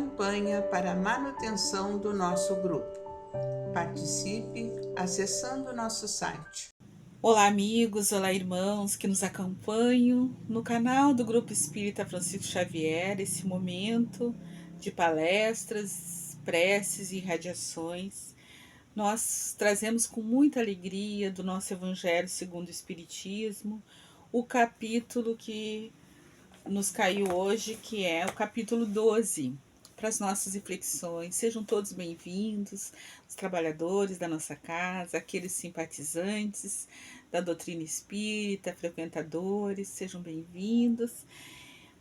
campanha para a manutenção do nosso grupo. Participe acessando nosso site. Olá amigos, olá irmãos que nos acompanham no canal do Grupo Espírita Francisco Xavier, esse momento de palestras, preces e radiações. Nós trazemos com muita alegria do nosso Evangelho segundo o Espiritismo, o capítulo que nos caiu hoje, que é o capítulo 12, para as nossas reflexões. Sejam todos bem-vindos, os trabalhadores da nossa casa, aqueles simpatizantes da doutrina espírita, frequentadores, sejam bem-vindos.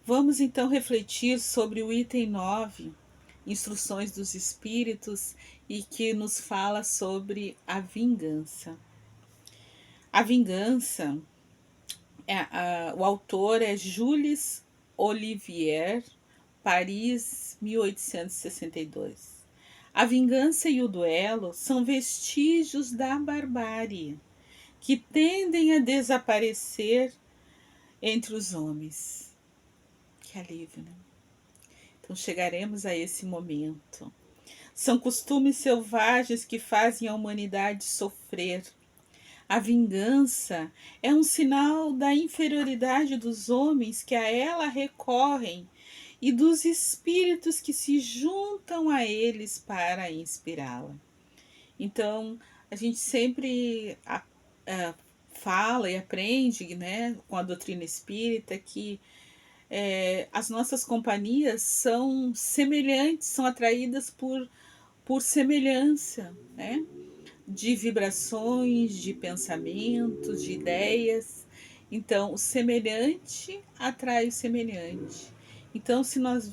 Vamos então refletir sobre o item 9, Instruções dos Espíritos, e que nos fala sobre a vingança. A vingança, o autor é Jules Olivier, Paris, 1862. A vingança e o duelo são vestígios da barbárie, que tendem a desaparecer entre os homens. Que alívio, né? Então chegaremos a esse momento. São costumes selvagens que fazem a humanidade sofrer. A vingança é um sinal da inferioridade dos homens que a ela recorrem e dos espíritos que se juntam a eles para inspirá-la. Então, a gente sempre fala e aprende, né, com a doutrina espírita que as nossas companhias são semelhantes, são atraídas por semelhança, né? De vibrações, de pensamentos, de ideias. Então, o semelhante atrai o semelhante. Então, se nós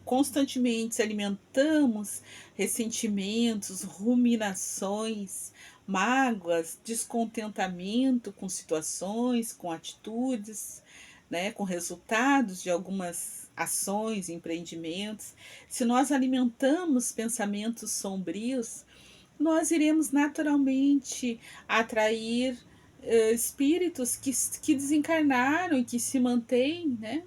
constantemente alimentamos ressentimentos, ruminações, mágoas, descontentamento com situações, com atitudes, né, com resultados de algumas ações, empreendimentos, se nós alimentamos pensamentos sombrios, nós iremos naturalmente atrair espíritos que desencarnaram e que se mantêm, né,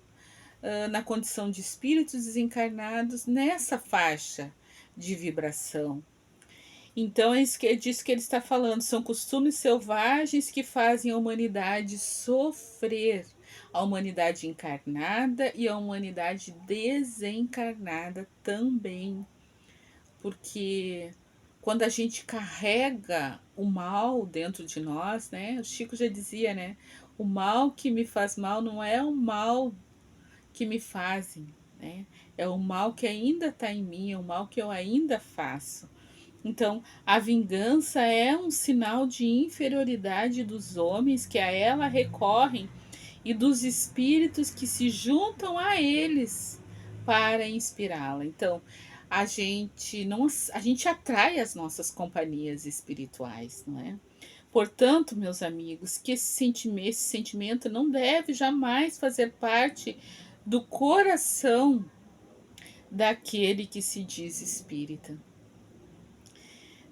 na condição de espíritos desencarnados nessa faixa de vibração. Então é disso que ele está falando, são costumes selvagens que fazem a humanidade sofrer, a humanidade encarnada e a humanidade desencarnada também, porque quando a gente carrega o mal dentro de nós, né? O Chico já dizia, né? O mal que me faz mal não é o mal que me fazem, né? É o mal que ainda está em mim, é o mal que eu ainda faço. Então, a vingança é um sinal de inferioridade dos homens que a ela recorrem e dos espíritos que se juntam a eles para inspirá-la. Então, a gente atrai as nossas companhias espirituais, não é? Portanto, meus amigos, que esse sentimento não deve jamais fazer parte do coração daquele que se diz espírita.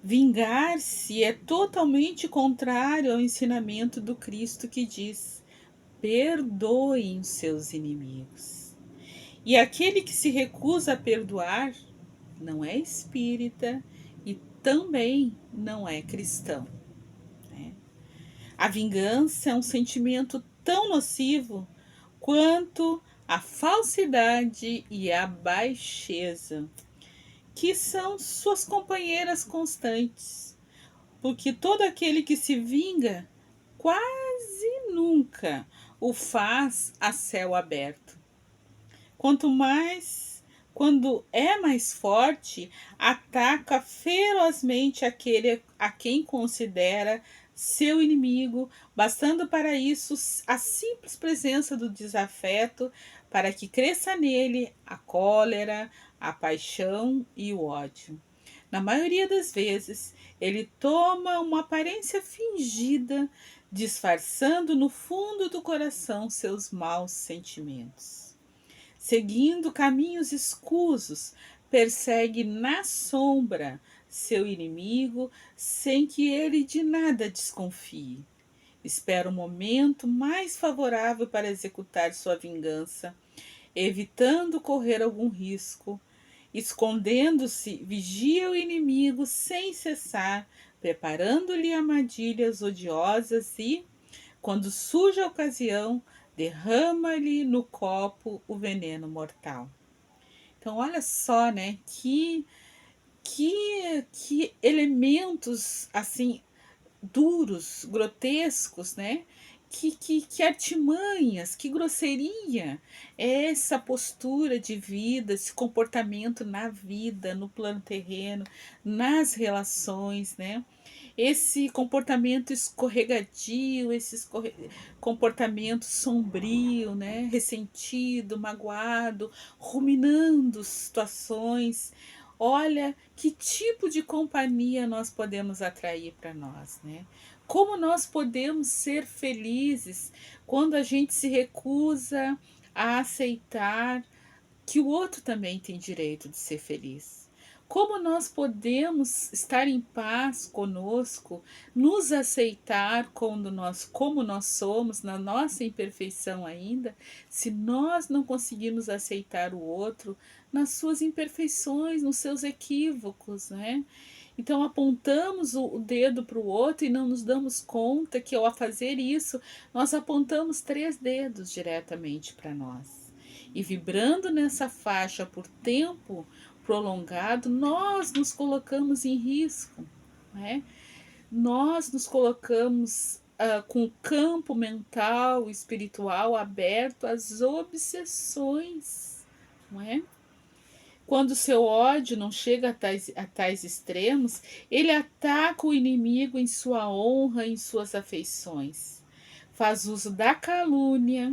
Vingar-se é totalmente contrário ao ensinamento do Cristo que diz: perdoem os seus inimigos. E aquele que se recusa a perdoar não é espírita e também não é cristão. Né? A vingança é um sentimento tão nocivo quanto a falsidade e a baixeza, que são suas companheiras constantes, porque todo aquele que se vinga quase nunca o faz a céu aberto. Quando é mais forte, ataca ferozmente aquele a quem considera seu inimigo, bastando para isso a simples presença do desafeto para que cresça nele a cólera, a paixão e o ódio. Na maioria das vezes, ele toma uma aparência fingida, disfarçando no fundo do coração seus maus sentimentos. Seguindo caminhos escusos, persegue na sombra seu inimigo sem que ele de nada desconfie. Espera o momento mais favorável para executar sua vingança evitando correr algum risco, escondendo-se, vigia o inimigo sem cessar, preparando-lhe armadilhas odiosas e, quando surge a ocasião, derrama-lhe no copo o veneno mortal. Então, olha só, né? Que elementos assim duros, grotescos, né? Que artimanhas, que grosseria é essa postura de vida, esse comportamento na vida, no plano terreno, nas relações, né? Esse comportamento escorregadio, comportamento sombrio, né? Ressentido, magoado, ruminando situações. Olha que tipo de companhia nós podemos atrair para nós, né? Como nós podemos ser felizes quando a gente se recusa a aceitar que o outro também tem direito de ser feliz. Como nós podemos estar em paz conosco, nos aceitar como nós somos, na nossa imperfeição ainda, se nós não conseguimos aceitar o outro nas suas imperfeições, nos seus equívocos, né? Então apontamos o dedo para o outro e não nos damos conta que ao fazer isso, nós apontamos 3 dedos diretamente para nós. E vibrando nessa faixa por tempo prolongado, nós nos colocamos em risco, né? Nós nos colocamos com o campo mental, espiritual aberto às obsessões, não é? Quando o seu ódio não chega a tais extremos, ele ataca o inimigo em sua honra, em suas afeições. Faz uso da calúnia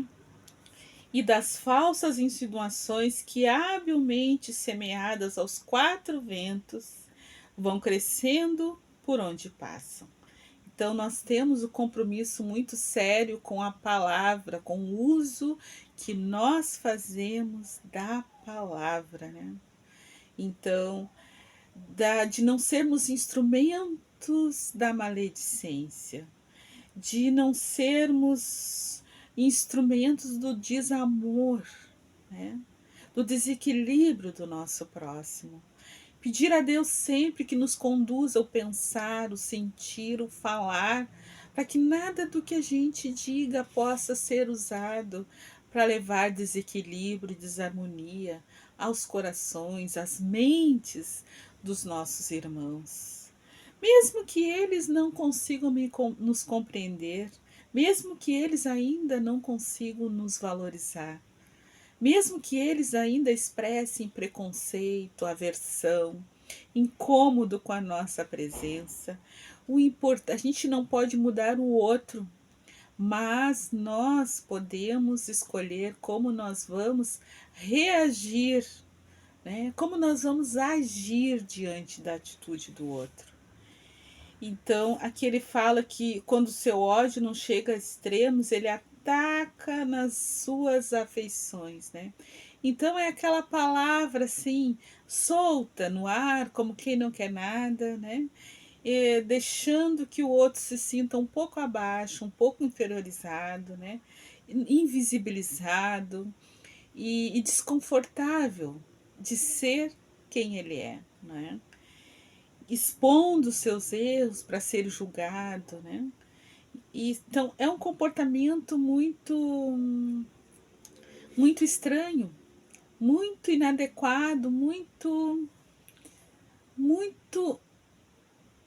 e das falsas insinuações que, habilmente semeadas aos 4 ventos, vão crescendo por onde passam. Então, nós temos o compromisso muito sério com a palavra, com o uso que nós fazemos da palavra, né? Então, de não sermos instrumentos da maledicência, de não sermos instrumentos do desamor, né? Do desequilíbrio do nosso próximo. Pedir a Deus sempre que nos conduza o pensar, o sentir, o falar, para que nada do que a gente diga possa ser usado para levar desequilíbrio e desarmonia aos corações, às mentes dos nossos irmãos. Mesmo que eles não consigam nos compreender, mesmo que eles ainda não consigam nos valorizar, mesmo que eles ainda expressem preconceito, aversão, incômodo com a nossa presença, a gente não pode mudar o outro, mas nós podemos escolher como nós vamos reagir, né? Como nós vamos agir diante da atitude do outro. Então, aqui ele fala que quando o seu ódio não chega a extremos, ele ataca nas suas afeições, né? Então é aquela palavra assim, solta no ar, como quem não quer nada, né? E deixando que o outro se sinta um pouco abaixo, um pouco inferiorizado, né? Invisibilizado e desconfortável de ser quem ele é, né? Expondo seus erros para ser julgado, né? Então é um comportamento muito estranho, muito inadequado, muito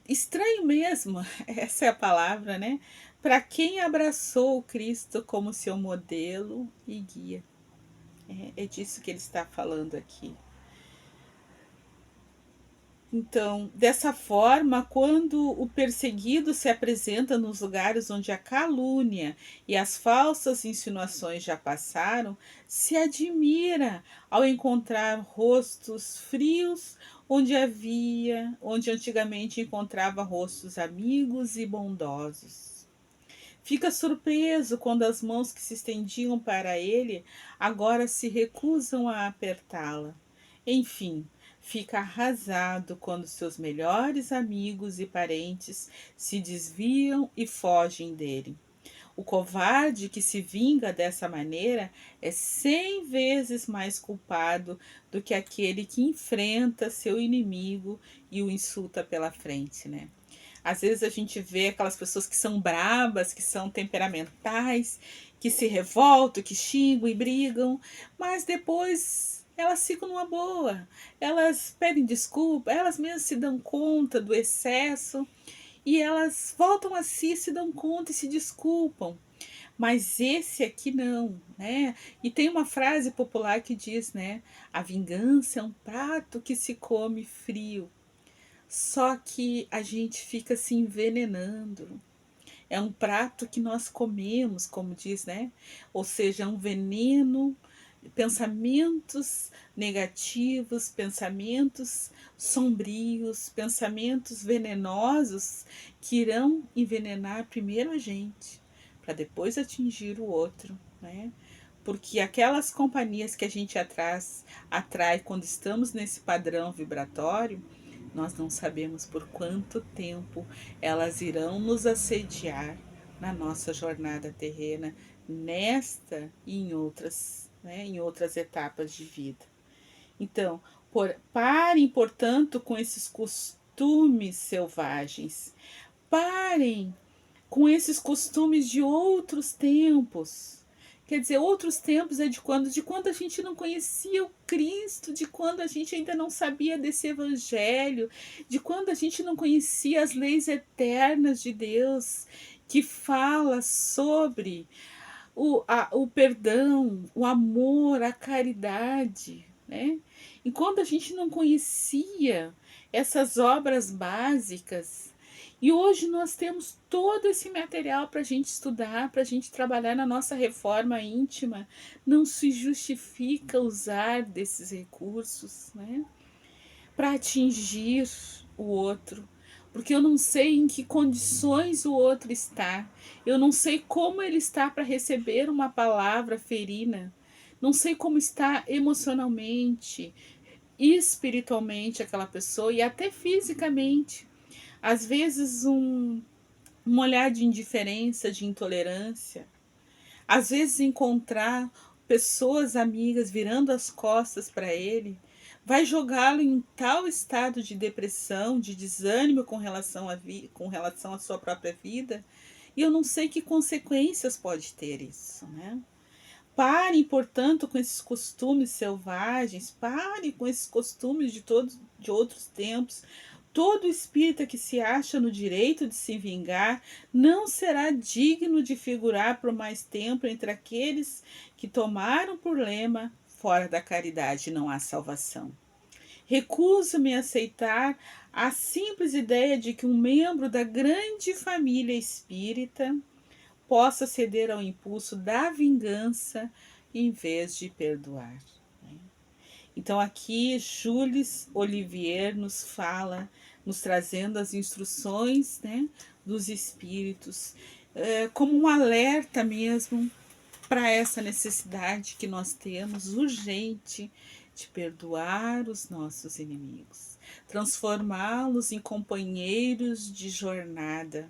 estranho mesmo. Essa é a palavra, né? Para quem abraçou o Cristo como seu modelo e guia. É disso que ele está falando aqui. Então, dessa forma, quando o perseguido se apresenta nos lugares onde a calúnia e as falsas insinuações já passaram, se admira ao encontrar rostos frios onde antigamente encontrava rostos amigos e bondosos. Fica surpreso quando as mãos que se estendiam para ele agora se recusam a apertá-la. Enfim, fica arrasado quando seus melhores amigos e parentes se desviam e fogem dele. O covarde que se vinga dessa maneira é 100 vezes mais culpado do que aquele que enfrenta seu inimigo e o insulta pela frente, né? Às vezes a gente vê aquelas pessoas que são brabas, que são temperamentais, que se revoltam, que xingam e brigam, mas depois elas ficam numa boa, elas pedem desculpa, elas mesmas se dão conta do excesso e elas voltam a si, se dão conta e se desculpam. Mas esse aqui não, né? E tem uma frase popular que diz, né? A vingança é um prato que se come frio. Só que a gente fica se envenenando. É um prato que nós comemos, como diz, né? Ou seja, é um veneno, pensamentos negativos, pensamentos sombrios, pensamentos venenosos que irão envenenar primeiro a gente, para depois atingir o outro, né? Porque aquelas companhias que a gente atrai quando estamos nesse padrão vibratório, nós não sabemos por quanto tempo elas irão nos assediar na nossa jornada terrena, nesta e em outras, né, em outras etapas de vida. Então, parem, portanto, com esses costumes selvagens. Parem com esses costumes de outros tempos. Quer dizer, outros tempos é de quando? De quando a gente não conhecia o Cristo, de quando a gente ainda não sabia desse Evangelho, de quando a gente não conhecia as leis eternas de Deus, que fala sobre o perdão, o amor, a caridade, né? Enquanto a gente não conhecia essas obras básicas, e hoje nós temos todo esse material para a gente estudar, para a gente trabalhar na nossa reforma íntima. Não se justifica usar desses recursos, né, para atingir o outro, porque eu não sei em que condições o outro está, eu não sei como ele está para receber uma palavra ferina, não sei como está emocionalmente, espiritualmente aquela pessoa e até fisicamente. Às vezes um olhar de indiferença, de intolerância. Às vezes encontrar pessoas amigas virando as costas para ele vai jogá-lo em tal estado de depressão, de desânimo com relação à sua própria vida, e eu não sei que consequências pode ter isso, né? Parem, portanto, com esses costumes selvagens, parem com esses costumes de outros tempos. Todo espírita que se acha no direito de se vingar não será digno de figurar por mais tempo entre aqueles que tomaram por lema: fora da caridade não há salvação. Recuso-me a aceitar a simples ideia de que um membro da grande família espírita possa ceder ao impulso da vingança em vez de perdoar. Então aqui Jules Olivier nos fala, nos trazendo as instruções, né, dos espíritos, como um alerta mesmo para essa necessidade que nós temos urgente de perdoar os nossos inimigos, transformá-los em companheiros de jornada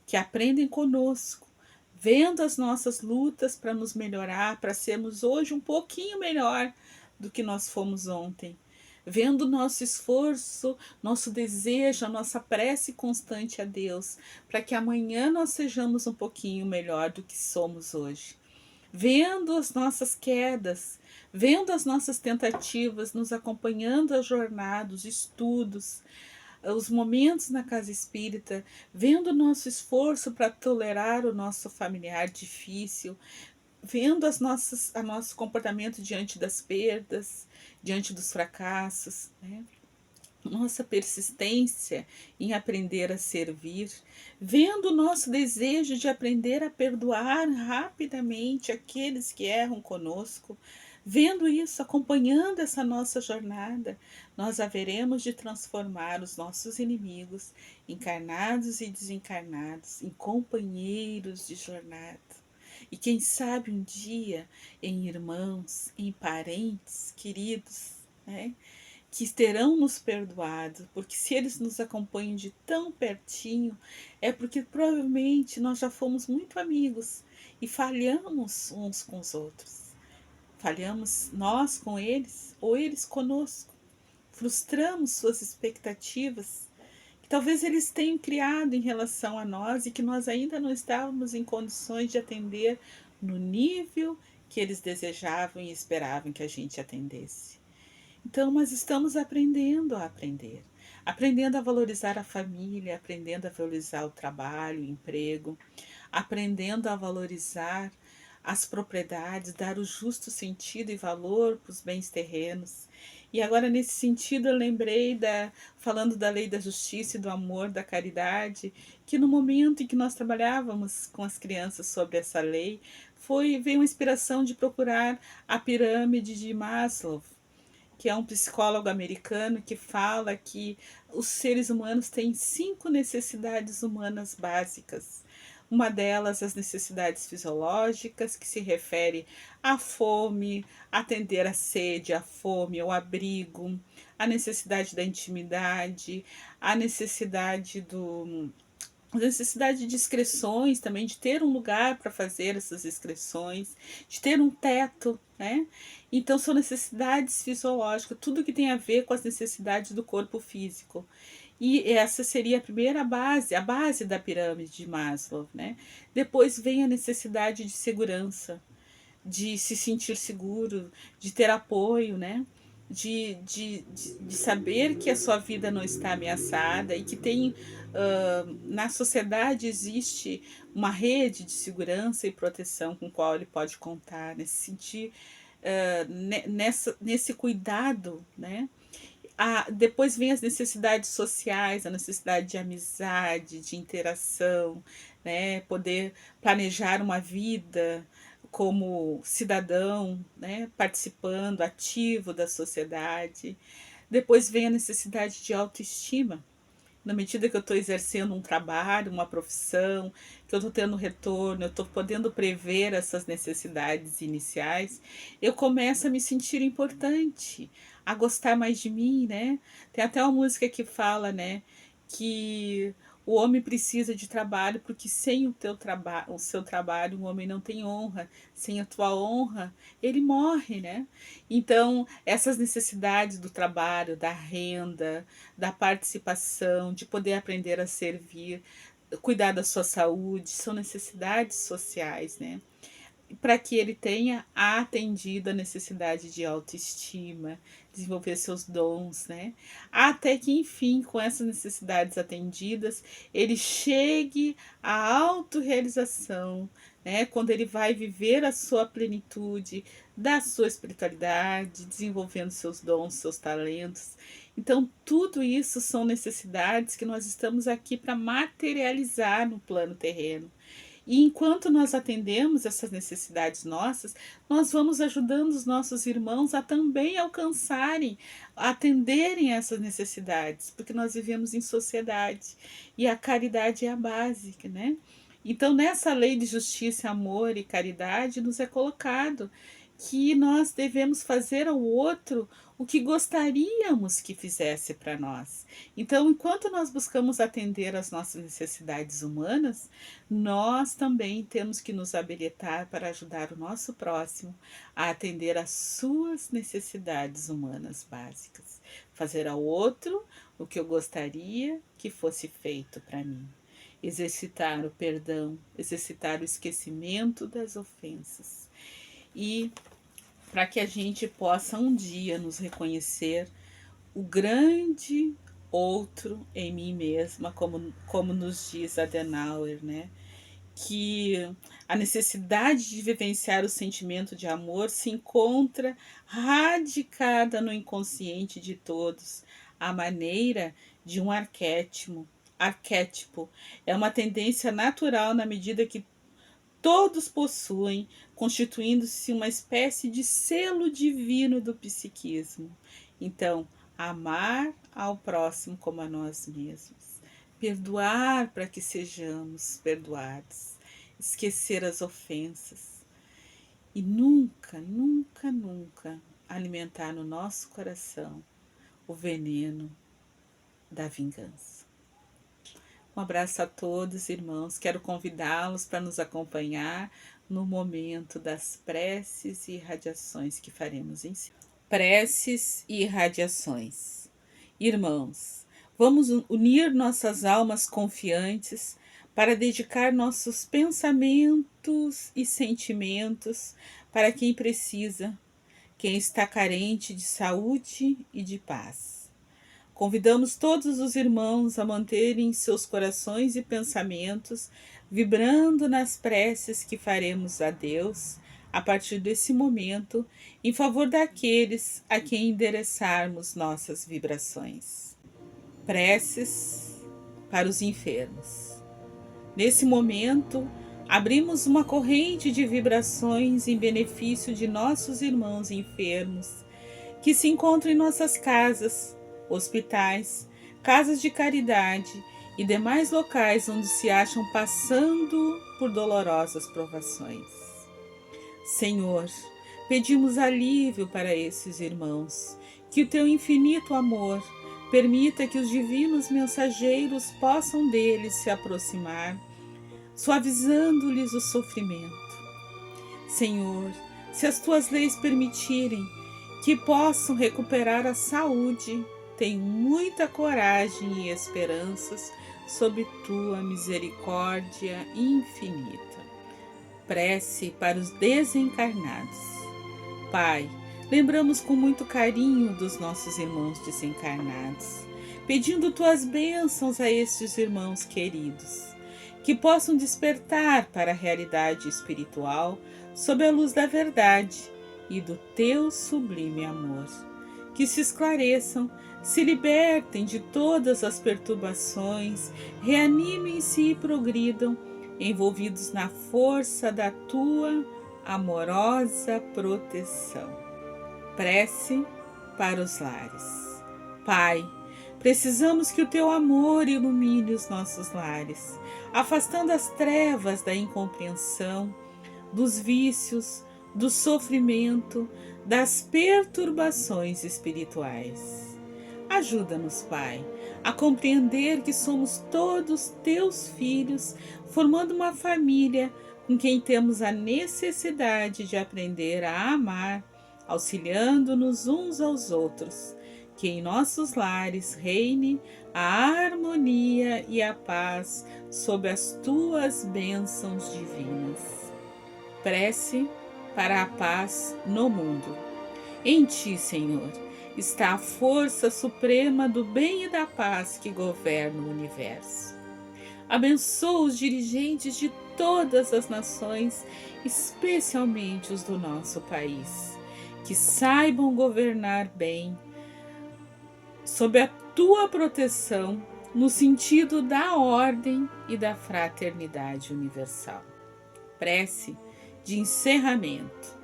que aprendem conosco, vendo as nossas lutas para nos melhorar, para sermos hoje um pouquinho melhor do que nós fomos ontem. Vendo o nosso esforço, nosso desejo, a nossa prece constante a Deus, para que amanhã nós sejamos um pouquinho melhor do que somos hoje. Vendo as nossas quedas, vendo as nossas tentativas, nos acompanhando a jornada, os estudos, os momentos na casa espírita, vendo o nosso esforço para tolerar o nosso familiar difícil, vendo o nosso comportamento diante das perdas, diante dos fracassos, né? Nossa persistência em aprender a servir, vendo o nosso desejo de aprender a perdoar rapidamente aqueles que erram conosco, vendo isso, acompanhando essa nossa jornada, nós haveremos de transformar os nossos inimigos, encarnados e desencarnados, em companheiros de jornada. E quem sabe um dia em irmãos, em parentes queridos, né? que terão nos perdoado, porque se eles nos acompanham de tão pertinho, é porque provavelmente nós já fomos muito amigos e falhamos uns com os outros. Falhamos nós com eles ou eles conosco. Frustramos suas expectativas que talvez eles tenham criado em relação a nós e que nós ainda não estávamos em condições de atender no nível que eles desejavam e esperavam que a gente atendesse. Então, nós estamos aprendendo a aprender. Aprendendo a valorizar a família, aprendendo a valorizar o trabalho, o emprego, aprendendo a valorizar as propriedades, dar o justo sentido e valor para os bens terrenos. E agora, nesse sentido, eu lembrei, falando da lei da justiça e do amor, da caridade, que no momento em que nós trabalhávamos com as crianças sobre essa lei, veio uma inspiração de procurar a pirâmide de Maslow, que é um psicólogo americano que fala que os seres humanos têm 5 necessidades humanas básicas. Uma delas, as necessidades fisiológicas, que se refere à fome, atender à sede, à fome, ao abrigo, a necessidade da intimidade, a necessidade de excreções também, de ter um lugar para fazer essas excreções, de ter um teto, né? Então são necessidades fisiológicas, tudo que tem a ver com as necessidades do corpo físico. E essa seria a base da pirâmide de Maslow, né? Depois vem a necessidade de segurança, de se sentir seguro, de ter apoio, né? De saber que a sua vida não está ameaçada e que tem na sociedade existe uma rede de segurança e proteção com a qual ele pode contar, nesse sentir, nesse cuidado, né? Depois vem as necessidades sociais, a necessidade de amizade, de interação, né? Poder planejar uma vida como cidadão, né? Participando, ativo da sociedade. Depois vem a necessidade de autoestima. Na medida que eu estou exercendo um trabalho, uma profissão, que eu estou tendo retorno, eu estou podendo prever essas necessidades iniciais, eu começo a me sentir importante, a gostar mais de mim, né? Tem até uma música que fala, né, que o homem precisa de trabalho porque sem o seu trabalho o homem não tem honra, sem a tua honra ele morre, né? Então essas necessidades do trabalho, da renda, da participação, de poder aprender a servir, cuidar da sua saúde, são necessidades sociais, né? Para que ele tenha atendido a necessidade de autoestima, desenvolver seus dons, né? Até que, enfim, com essas necessidades atendidas, ele chegue à autorrealização, né? Quando ele vai viver a sua plenitude da sua espiritualidade, desenvolvendo seus dons, seus talentos. Então, tudo isso são necessidades que nós estamos aqui para materializar no plano terreno. E enquanto nós atendemos essas necessidades nossas, nós vamos ajudando os nossos irmãos a também alcançarem, a atenderem essas necessidades, porque nós vivemos em sociedade e a caridade é a básica, né? Então, nessa lei de justiça, amor e caridade, nos é colocado que nós devemos fazer ao outro o que gostaríamos que fizesse para nós. Então, enquanto nós buscamos atender às nossas necessidades humanas, nós também temos que nos habilitar para ajudar o nosso próximo a atender às suas necessidades humanas básicas. Fazer ao outro o que eu gostaria que fosse feito para mim. Exercitar o perdão, exercitar o esquecimento das ofensas. E para que a gente possa um dia nos reconhecer o grande outro em mim mesma, como nos diz Adenauer, né? Que a necessidade de vivenciar o sentimento de amor se encontra radicada no inconsciente de todos, à maneira de um arquétipo. Arquétipo é uma tendência natural na medida que todos possuem, constituindo-se uma espécie de selo divino do psiquismo. Então, amar ao próximo como a nós mesmos, perdoar para que sejamos perdoados, esquecer as ofensas e nunca, nunca, nunca alimentar no nosso coração o veneno da vingança. Um abraço a todos, irmãos. Quero convidá-los para nos acompanhar no momento das preces e irradiações que faremos em si. Preces e irradiações. Irmãos, vamos unir nossas almas confiantes para dedicar nossos pensamentos e sentimentos para quem precisa, quem está carente de saúde e de paz. Convidamos todos os irmãos a manterem seus corações e pensamentos vibrando nas preces que faremos a Deus a partir desse momento, em favor daqueles a quem endereçarmos nossas vibrações. Preces para os enfermos. Nesse momento, abrimos uma corrente de vibrações em benefício de nossos irmãos enfermos que se encontram em nossas casas, hospitais, casas de caridade e demais locais onde se acham passando por dolorosas provações. Senhor, pedimos alívio para esses irmãos, que o teu infinito amor permita que os divinos mensageiros possam deles se aproximar, suavizando-lhes o sofrimento. Senhor, se as tuas leis permitirem que possam recuperar a saúde, tenho muita coragem e esperanças sob tua misericórdia infinita. Prece para os desencarnados. Pai, lembramos com muito carinho dos nossos irmãos desencarnados, pedindo tuas bênçãos a estes irmãos queridos, que possam despertar para a realidade espiritual sob a luz da verdade e do teu sublime amor. Que se esclareçam, se libertem de todas as perturbações, reanimem-se e progridam, envolvidos na força da tua amorosa proteção. Prece para os lares. Pai, precisamos que o teu amor ilumine os nossos lares, afastando as trevas da incompreensão, dos vícios, do sofrimento, das perturbações espirituais. Ajuda-nos, Pai, a compreender que somos todos teus filhos, formando uma família com quem temos a necessidade de aprender a amar, auxiliando-nos uns aos outros. Que em nossos lares reine a harmonia e a paz sob as tuas bênçãos divinas. Prece para a paz no mundo. Em ti, Senhor, está a força suprema do bem e da paz que governa o universo. Abençoa os dirigentes de todas as nações, especialmente os do nosso país, que saibam governar bem, sob a tua proteção, no sentido da ordem e da fraternidade universal. Prece de encerramento.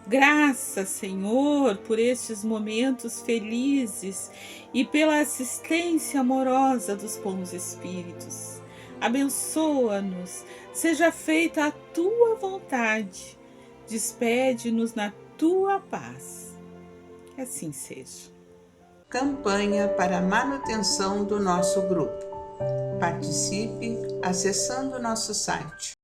Graças, Senhor, por estes momentos felizes e pela assistência amorosa dos bons espíritos. Abençoa-nos, seja feita a tua vontade, despede-nos na tua paz. Que assim seja. Campanha para a manutenção do nosso grupo. Participe acessando nosso site